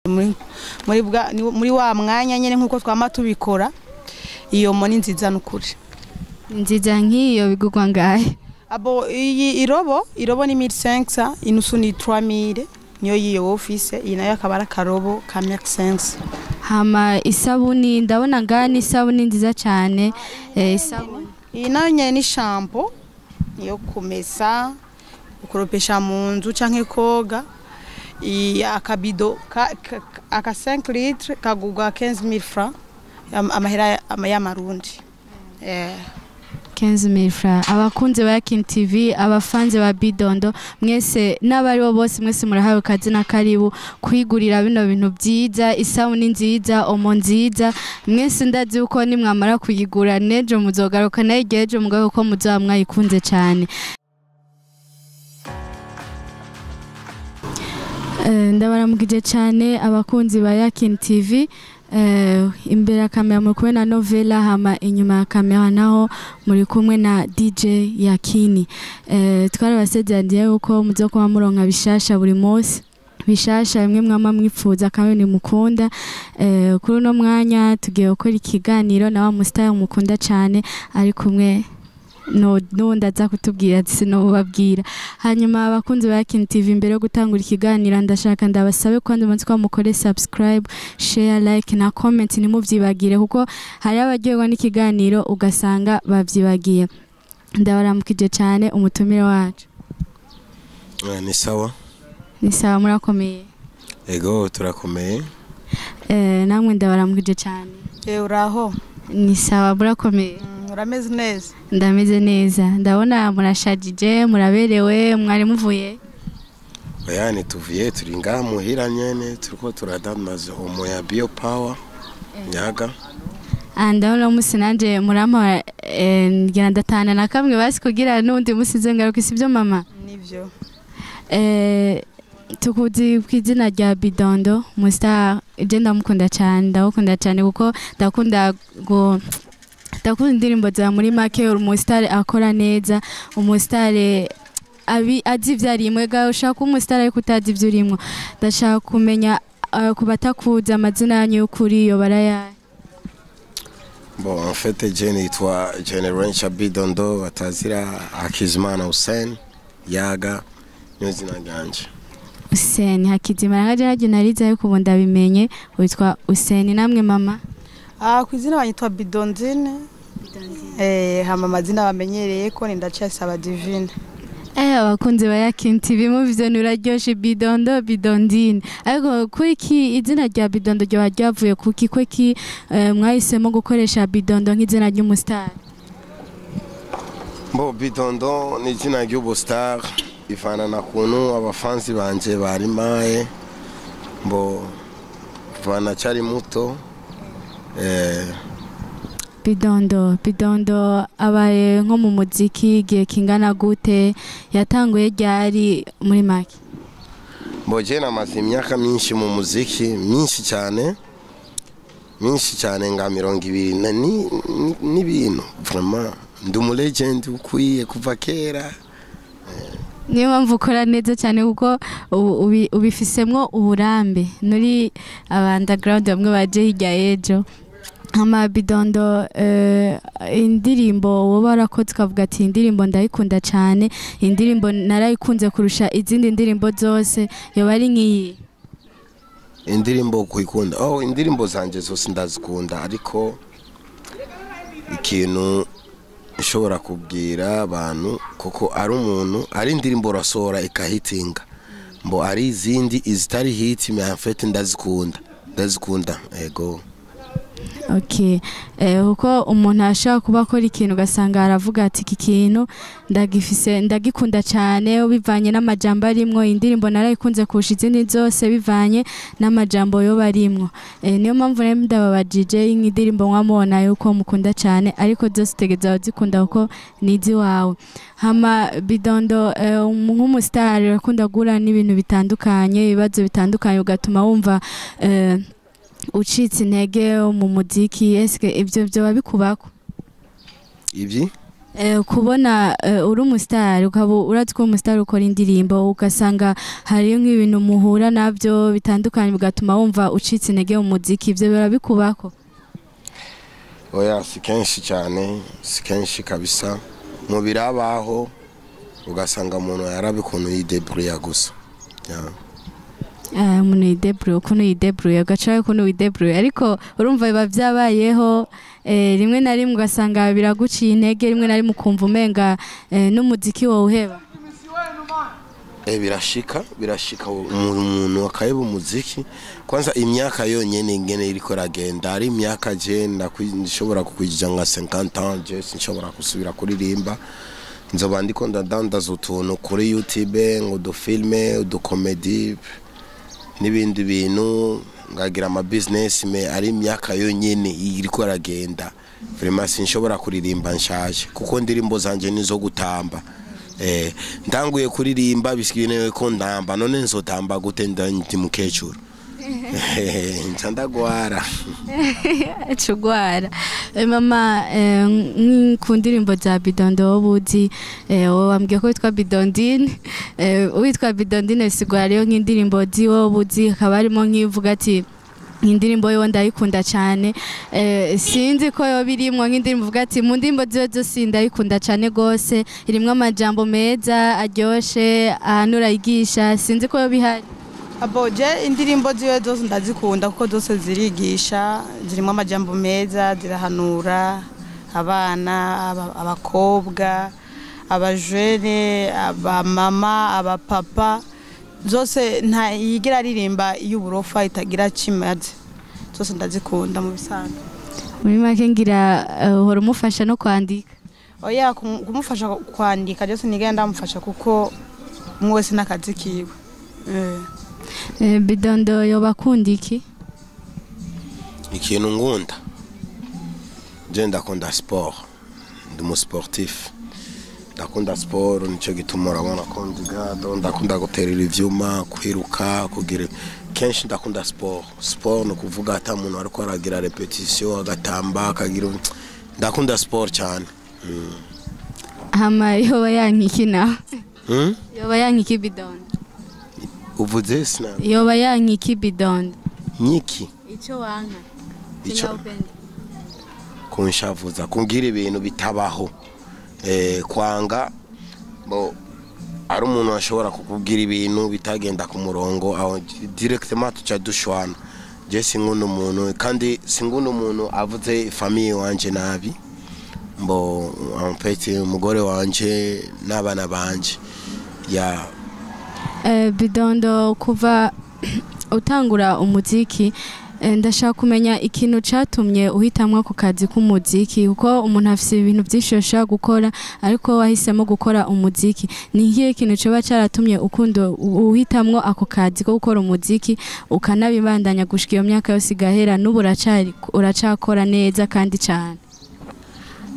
muri wa mwanya nyene nkuko twama tubikora iyo mo ni nziza n'ukuri nziza nk'iyo bigugwa ngahe abo iyi irobo ni 1500 inusu ni 3000 niyo yiyo office iyi nayo akaba ari karobo ka 1500 hama isabuni ndabona ngani isabuni nziza cyane isabuni iyi nayo nyene ni shampoo yo kumesa ukuropesha mu nzu canke koga akabido aka 5 litres kagugwa 15000 francs amahera y'amarundi 15000 francs abakunze ba Yakin TV abafanze ba Bidondo mwese n'abari bo bose mwese murahawe kazi na karibu kwigurira bino bintu byiza isabuni nziza omo nziza mwese ndazi uko nimwamara kuyigura nejo muzogaruka nayigeje mugabo ko muzamwayikunze cyane ndabaramugije cyane abakunzi ba Yakin TV imbere ya kamera muri kumwe na Novela hama inyuma ya kamera naho muri kumwe na DJ Yakini twarabasezeraniye yuko muzo kuba muronka bishasha buri munsi bishasha bimwe mwama mwifuza kandi ni mukunda kuri no mwanya tugiye gukora ikiganiro na wa mustar mukunda cyane ari kumwe no ndaza kutubwira sino babwira hanyuma abakunzi ba Yakin TV imbere yo gutangura ikiganiro ndashaka ndabasabe kwandi umunsi kwa mukore subscribe share like na comment nimuvyibagire kuko hari abaryoherwa n'ikiganiro ugasanga bavyibagiye ndabaramukije cyane umutumire wacu ni sawa murakomeye ego turakomeye namwe ndabaramukije cyane uraho ni sawa murakomeye urameze neza ndameze neza ndabona murashajije muraberewe mwari muvuye yani tuvuye turi ngaha muhira nyene turiko turadamaza omo ya bio power nyaga ndabona musi nanje murampa ngira ndatana na kamwe basi kugira n'undi musize ngaruka isibyo mama nivyo tukuzi kwizina rya Bidondo mustar je ndamukunda cyane kuko ndakunda indirimbo za muri make umustar akora neza umustar azi ivyarimwe ga ushaka umustar ariko utazi ivyurimo ndashaka kumenya kubatakuza amazina yanyu y'ukuri yo baraya bon en fait je nitwa Generation Bidondo batazira Hakizimana Hussein Yaga niyo zina ryanje Hussein Hakizimana ngaje nariza yuko ubu ndabimenye witwa Hussein namwe mama kwizina banyitwa Bidondine hama amazina bamenyereye ko ndacasaba Divine abakunzi ba Yakin TV mu byo nuraryoshe Bidondo Bidondine ariko kwiki izina rya Bidondo ryo ryavuye kuki kwiki mwahisemo gukoresha Bidondo nk'izina ry'umustar bo Bidondo ni izina ry'ubustar ivana na kuntu abafanzi banje bari maye bo vana cyari muto Bidondo abaye nko mu muziki gihe kingana gute yatanguye ryari muri make boje namaze imyaka myinshi mu muziki myinshi cyane nga 20 n'ibintu vraiment ndumu legend ukwiye kuva kera niyo mpamvu ukora neza cyane kuko ubifisemwo uburambe nuri underground bamwe baje hirya ejo ama Bidondo indirimbo woba warakoze ukavuga ati indirimbo ndayikunda cyane indirimbo narayikunze kurusha izindi ndirimbo zose yoba ari nk'iyi indirimbo kuyikunda indirimbo zanje zose ndazikunda ariko ikintu ishobora kubwira abantu kuko ari umuntu ari indirimbo rasohora ikahitinga mbo ari izindi izitari hit me en fait ndazikunda ego Okay uko umuntu ashaka kuba akora ikintu ugasanga aravuga ati iki kintu ndagikunda cyane bivanye n'amajambo arimwo indirimbo narayikunze kurusha izindi zose bivanye n'amajambo yo barimwo niyo mpamvu rero ndababajije indirimbo mwamubona yuko mukunda cyane ariko zose tegeza bazikunda kuko nizi wawe hama Bidondo nk'umustar akunda gura n'ibintu bitandukanye ibibazo bitandukanye ugatuma wumva ucitse intege mu muziki eske ibyo byo babikubako kubona uri umusitari ukaba urazi ko umusitari ukora indirimbo ugasanga hariyo nk'ibintu muhura nabyo bitandukanye bigatuma wumva ucitse intege mu muziki ibyo birabikubako? Oya si kenshi cyane, si kenshi kabisa, mu birabaho ugasanga umuntu yarabikuntu yidebrouiller gusa. Umuntu yidebrouiller, ukuntu yidebrouiller ugacaho ukuntu widebrouiller, ariko urumva biba byabayeho rimwe na rimwe ugasanga biraguciye intege, rimwe na rimwe ukumva umenga n'umuziki wowe uheba. Birashika umuntu akayeba umuziki, kwanza imyaka yonyene ingene iriko ragenda, ari imyaka je ndashobora kukwijija nka 50 ans, je sinshobora kusubira kuririmba, nzoba ndiko ndadandaza utuntu kuri YouTube, udufilme, udukomedi n'ibindi bintu, ngagira ama business me, ari imyaka yonyene iriko ragenda, vraiment sinshobora kuririmba nshaje kuko ndirimbo zanje nizo gutamba. Ndanguye kuririmba bisikinewe ko ndamba, none nzotamba gute ndi mukecuru? Ncandagwara cugwara. Mama, ku ndirimbo za Bidondo wobuzi wambwiye ko witwa Bidondine, witwa Bidondine sigwariyo nk'indirimbo zi wobuzi akaba arimo nk'ivuga ati indirimbo yo ndayikunda cyane, sinzi ko yo birimwo nk'indirimbo uvuga ati mu ndimbo ziwe zose ndayikunda cyane gose, irimwo amajambo meza aryoshe ahanura yigisha, sinzi ko yo bihari? Aboje indirimbo ziwe zose ndazikunda kuko zose zirigisha, zirimo amajambo meza, zirahanura abana, abakobwa, abajene, abamama, abapapa, zose nta yigira aririmba y'uburofa itagira kimaze, zose ndazikunda mu bisanzwe. Muri make ngira uhora umufasha no kwandika? Oya, kumufasha kwandika byose nigenda ndamufasha kuko umwe wese n'akazi kiwe. Bidondo yoba akunda iki? Ikintu ngunda je ndakunda sport, ndi mu sportif, ndakunda sport, nico gituma urabona ko ndakunda guterera ivyuma, kwiruka, kugira kenshi ndakunda sport no kuvuga ata muntu ariko aragira repetition agatamba akagira, ndakunda sport cyane. Hama yoba yankiki na yoba yankiki Bidondo? Uvuze sina yoba yankiki Bidondo? Nyiki ico wanka ico kunshavuza kungira ibintu bitabaho, kwanga bo ari umuntu ashobora kukubwira ibintu bitagenda ku murongo aho directement tuca dushwana. Je singunda umuntu kandi singunda umuntu avuze famille wanje nabi, mbo ampete umugore wanje n'abana banje ya Bidondo, kuva utangura umuziki ndashaka kumenya ikintu catumye uhitamwa ku kazi k'umuziki, kuko umuntu afise ibintu byinshi yoshaka gukora ariko wahisemo gukora umuziki. Ni ikihe kintu coba caratumye ukunda uhitamwo ako kazi ko gukora umuziki ukanabibandanya gushika iyo myaka yose igahera n'ubu uracakora neza kandi cyane?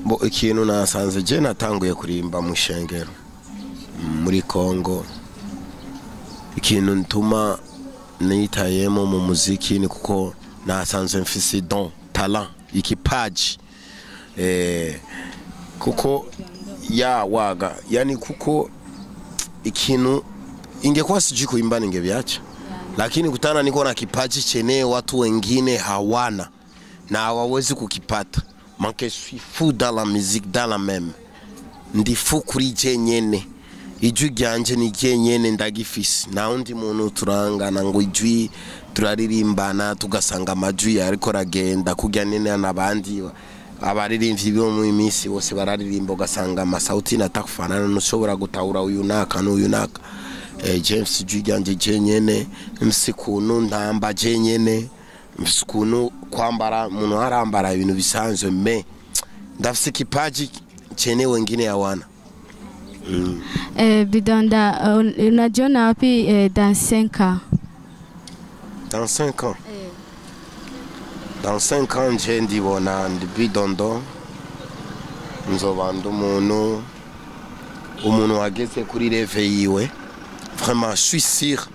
Bo ikintu nasanze je natanguye kurimba mu shengero muri Kongo, ikintu ntuma nitayemo mu muziki ni kuko nasanze mfise don talent ikipaji, kuko ya waga yani kuko ikintu ingekuwa sijui kuimba ningeviacha, lakini kutana niko na kipaji chenye watu wengine hawana na hawawezi kukipata. Manke suis fou dans la musique, dans la même ndi fou kuri je nyene, ijwi ryanje ni je nyene ndagifise, na undi muntu turangana ngo ijwi turaririmbana tugasanga amajwi ariko ragenda kujya nene n'abandi abaririmbyi bo mu minsi bose bararirimba ugasanga amasauti natakufanana, nushobora gutahura uyu naka n'uyu naka. James ijwi ryanje je nyene, msikunu ndamba je nyene, msikunu kwambara umuntu arambara ibintu bisanzwe, me ndafise kipaji chene wengine hawana. Bidonda, unajiona wapi dans 5 ans? Dans 5 ans? Dans 5 ans je ndibona ndi Bidondo nzoba ndi umuntu wageze kuri rêve yiwe. Vraiment, je suis sûr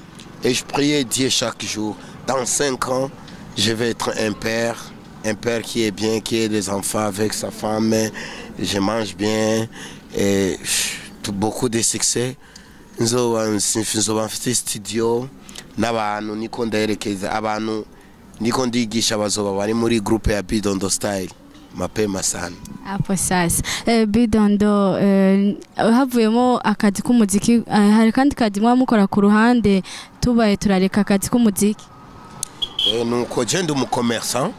et je prie Dieu chaque jour. Dans 5 ans, je vais être un père qui est bien, qui a des enfants avec sa femme, je mange bien et beaucoup de succès. Nzoba mfite studio n'abantu niko ndaherekeza abantu niko ndigisha abazoba bari muri groupe ya Bidondo Style mapema sana. Hapo sasa Bidondo havuyemo akazi k'umuziki, hari kandi kazi mukora ku ruhande tubaye turareka akazi k'umuziki? Nuko je ndi umucommerçant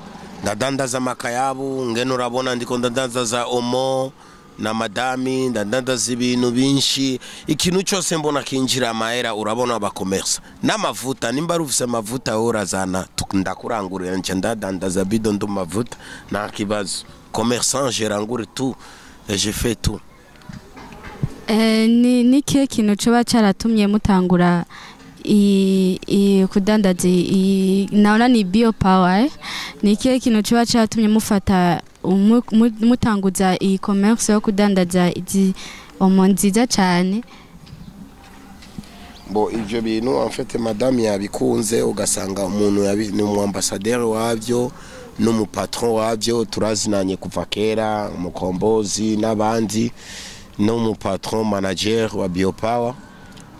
ndadandaza makayabu ngene urabona ndiko ndadandaza omo na madami ndadandaza ibintu binshi, ikintu cyose mbona kinjira amahera urabona abakomersa n'amavuta, nimba rufise amavuta urazana ndakurangurira nje ndadandaza Bidondo mavuta nta kibazo. Commerçant, je rangure tout et je fais tout. Ni kihe kintu coba cyaratumye mutangura kudandaza naona ni biopower, ni kihe kintu coba cyaratumye mufata mutanguza iyi commerce yo kudandaza izi omo nziza cyane? Bo ivyo bintu en fait madame yabikunze ugasanga umuntu ni umwambassadeur wabyo n'umupatron wabyo turazinanye kuva kera, umukombozi n'abandi n'umupatron manager wa biopower,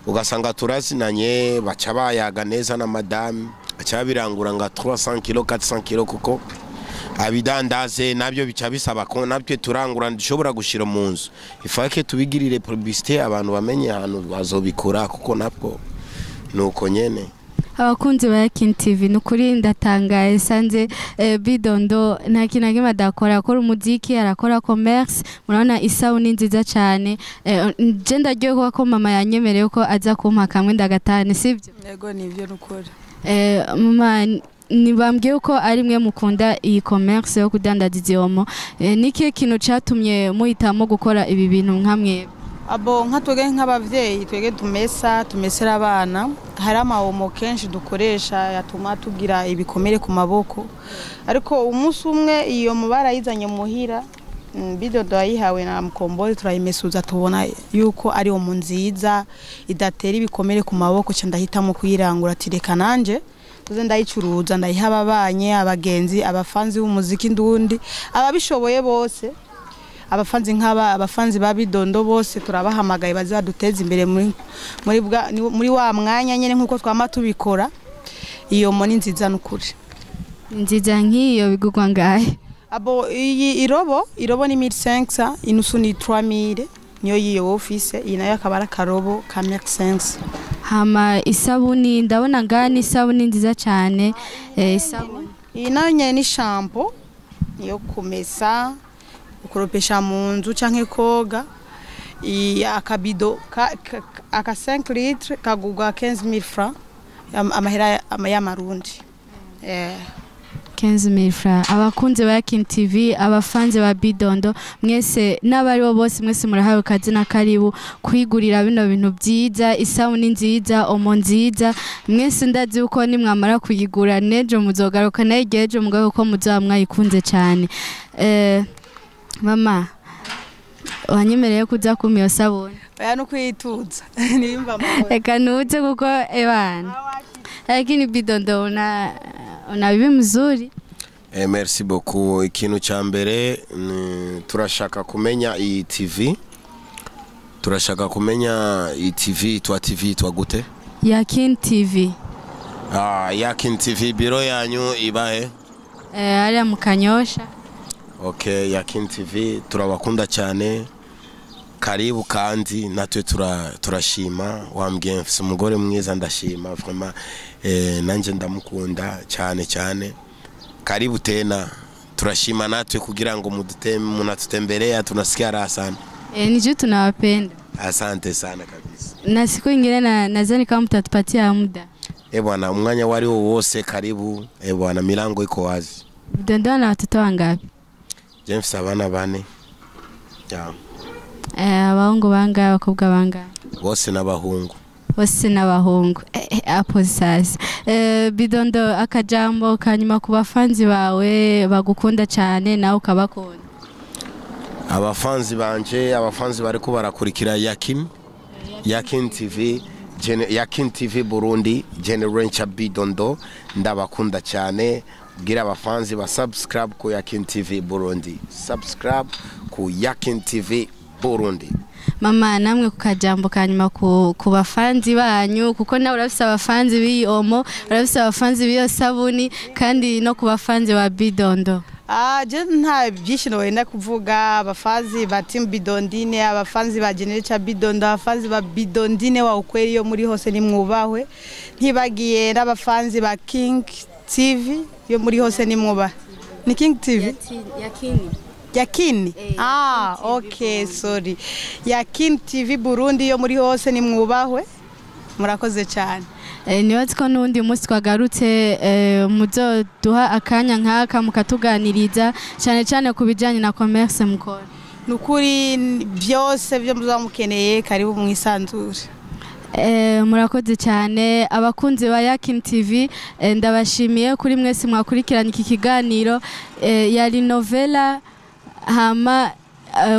ugasanga turazinanye baca bayaga neza na madame aca birangura nga 300 kg 400 kg kuko abidandaze nabyo bica bisaba ko nabyo turangura ndishobora gushira mu nzu, ifake tubigirire publicité abantu bamenye ahantu bazobikora kuko nabwo nuko nyene. Abakunzi ba Yakin TV nukuri ndatangaye sanze Bidondo nta kintu kimwe adakora, akora umuziki, arakora commerce, murabona isabuni nziza cyane. Je ndaryoherwa ko mama yanyemereye ko aza kumpa kamwe ndagatane, sivyo? Yego nivyo nukuri. Mama nibambwiye ko ari mwe mukunda iyi commerce yo kudandaza iziomo, niki kintu cyatumye muhitamo gukora ibi bintu nkamwe? Abo nka twege nk'abavyeyi twege tumesera abana, hari amawomo kenshi dukoresha yatuma tugira ibikomere ku maboko, ariko umunsi umwe iyo mubara yizanye muhira Bidondo yayihawe na mukombozi turayimesuza tubona yuko ari omo nziza idatera ibikomere ku maboko, cyo ndahitamo kuyirangura ati reka nanje tuze ndayicuruza ndayiha ababanye abagenzi abafanzi b'umuziki ndundi ababishoboye bose, abafanzi abafanzi ba Bidondo bose turabahamagaye bazaduteza imbere muri wa mwanya nyene nkuko twama tubikora. Iyo moni nziza nukuri nziza nk'iyo bigugwa ngahe? Abo iyi irobo ni 1500, inusu ni 3000 niyo yiyo office, iyi nayo akaba ari karobo ka 1500. Hama isabuni ndabona ngani isabuni nziza cyane, isabuni iyi nayo nyene ni shampoo yo kumesa ukuropesha mu nzu canke koga, akabido aka 5 litres kagugwa 15000 francs amahera y'amarundi. 15000 francs. Abakunzi ba Yakin TV, abafanzi ba Bidondo, mwese n'abari bo bose mwese murahawe kazi na karibu kwigurira bino bintu byiza, isabuni nziza, omo nziza. Mwese ndazi uko ni mwamara kuyigura nejo muzogaruka nayigeje mugabo ko muzoba mwayikunze cyane. Mama wanyemereye kuza kumiyo sabuni? Oya no kwituza nimba mama. Eka nuze kuko ebana. Lakini Bidondo una bibi mzuri. Merci beaucoup. Ikintu cya mbere turashaka kumenya iyi TV. Turashaka kumenya iyi TV twa gute? Yakin TV. Yakin TV biro yanyu ibahe? Ari mu Kanyosha. Okay, Yakin TV turabakunda cyane. Karibu kandi natwe turashima, wambwiye mfise umugore mwiza ndashima vraiment, nanje ndamukunda cyane. Karibu tena, turashima natwe kugira ngo munatutemberea, tunasikia raha sana. Nijue tunawapenda. Asante sana kabisa. Na siku ingine nadhani kama mtatupatia muda. Bwana, umwanya wari wose karibu. Bwana, milango iko wazi. Bidondo na watoto wangapi? James abana 4. Yeah. Abahungu bangahe, abakobwa bangahe? Bose n'abahungu. Bose n'abahungu. Apo sasa. Bidondo, akajambo kanyuma ku bafanzi bawe bagukunda cyane nawe ukabakunda? Abafanzi banje, abafanzi bariko barakurikira Yakin TV, Yakin TV Burundi, Generation Bidondo, ndabakunda cyane. Gira abafanzi ba subscribe ku Yakin TV Burundi, subscribe ku Yakin TV Burundi. Mama namwe ku kajambo kanyuma ku bafanzi banyu kuko nawe urafise abafanzi b'Omo urafise abafanzi b'iyo sabuni kandi no ku bafanzi ba Bidondo. Je nta byishino wenda kuvuga abafanzi ba Team Bidondine abafanzi ba Generation Bidondo abafanzi ba Bidondine wa ukweli yo muri hose ni mwubahwe ntibagiye n'abafanzi ba King TV yo muri hose ni mwubahe. Ni King TV Yakini okay sorry Yakin TV Burundi yo muri hose ni mwubahwe murakoze cyane. Nibaze ko n'undi munsi twagarutse muzoduha akanya nk'aka mukatuganiriza cyane cyane ku bijyanye na commerce mukora. Nukuri byose byo muzamukeneye karibu mwisanzure. Murakoze cyane abakunzi ba Yakin TV ndabashimiye kuri mwese mwakurikiranye iki kiganiro yari Novela hama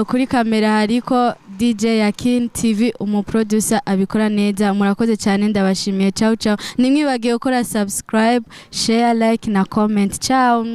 kuri kamera hariko DJ Yakin TV umuproducer abikora neza. Murakoze cyane ndabashimiye. Ciao ciao. Nimwibagiye gukora subscribe, share, like na comment. Ciao.